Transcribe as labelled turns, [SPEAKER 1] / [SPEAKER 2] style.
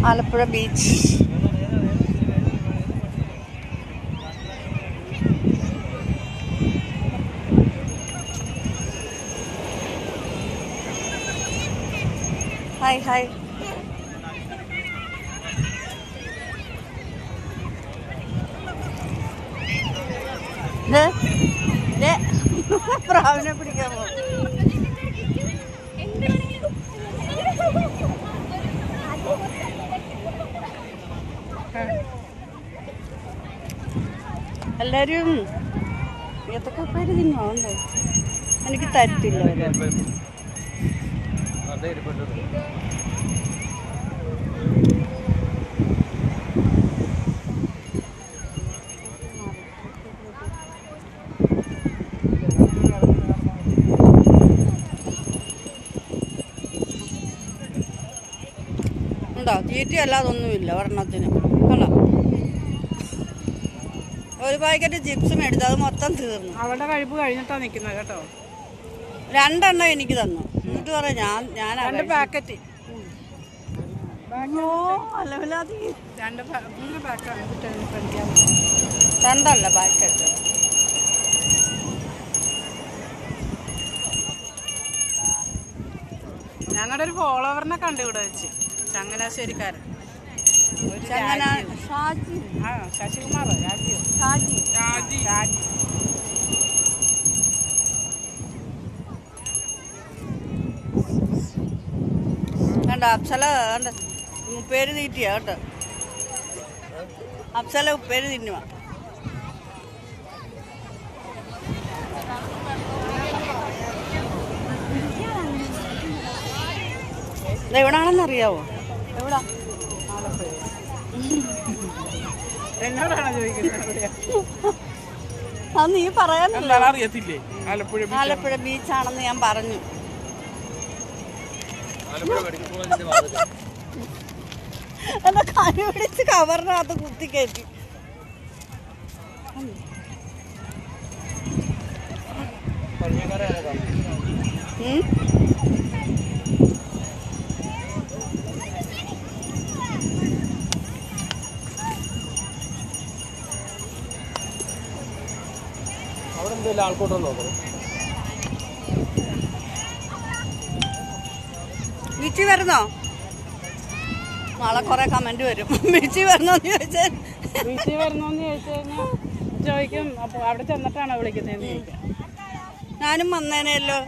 [SPEAKER 1] Alappuzha beach. Hi hi. പ്രാവിനെ പിടിക്കാൻ പോകും. എല്ലാരും ഏതൊക്കെ പേര് തിന്നോണ്ട് എനിക്ക് തരത്തില്ല. ഉണ്ടോ തീറ്റി അല്ലാതൊന്നുമില്ല ഒരെണ്ണത്തിന്. കൊള്ളാം. ഒരു പാക്കറ്റ് ചിപ്സ് മേടിച്ചു, അത് മൊത്തം തീർന്നു.
[SPEAKER 2] അവളുടെ കഴിപ്പ് കഴിഞ്ഞിട്ടാ നിക്കുന്നത് കേട്ടോ.
[SPEAKER 1] 2 എണ്ണം എനിക്ക് തന്നു. എന്നിട്ട് പറയാം ഞാൻ
[SPEAKER 2] 2 പാക്കറ്റ്.
[SPEAKER 1] 2 പാക്കറ്റ്.
[SPEAKER 2] ഞങ്ങളുടെ ഒരു ഫോളോവറിനെ കണ്ടു ഇവിടെ വെച്ച്, ചങ്ങനാശ്ശേരിക്കാരൻ. ശശികുമാറോ രാജിയോ? ഷാജി.
[SPEAKER 1] കണ്ടോ അപ്സല കണ്ട ഉപ്പേര് തീറ്റിയാ കേട്ടോ. അപ്സല ഉപ്പേര് തിന്നുവാ. എവിടാണെന്നറിയാവോ? എവിടാ?
[SPEAKER 2] എന്നോടാണോ ചോദിക്കുന്നത്?
[SPEAKER 1] അത് നീ പറയാനല്ല.
[SPEAKER 2] അറിയത്തില്ലേ?
[SPEAKER 1] ആലപ്പുഴ ബീച്ചാണെന്ന് ഞാൻ പറഞ്ഞു. എന്നാ കനി പിടിച്ച് കവറിനകത്ത് കുത്തിക്കയറ്റി.
[SPEAKER 3] ആൾക്കൂട്ടം നോക്കണം.
[SPEAKER 1] ബീച്ചിൽ വരുന്നോ? നാളെ കുറെ കമന്റ് വരും. ബീച്ചിൽ വരണോന്ന് ചോദിച്ചാൽ
[SPEAKER 2] ചോദിക്കും. അപ്പൊ അവിടെ ചെന്നിട്ടാണോ വിളിക്കുന്നതെന്ന് ചോദിക്കാം.
[SPEAKER 1] ഞാനും വന്നേനെയല്ലോ.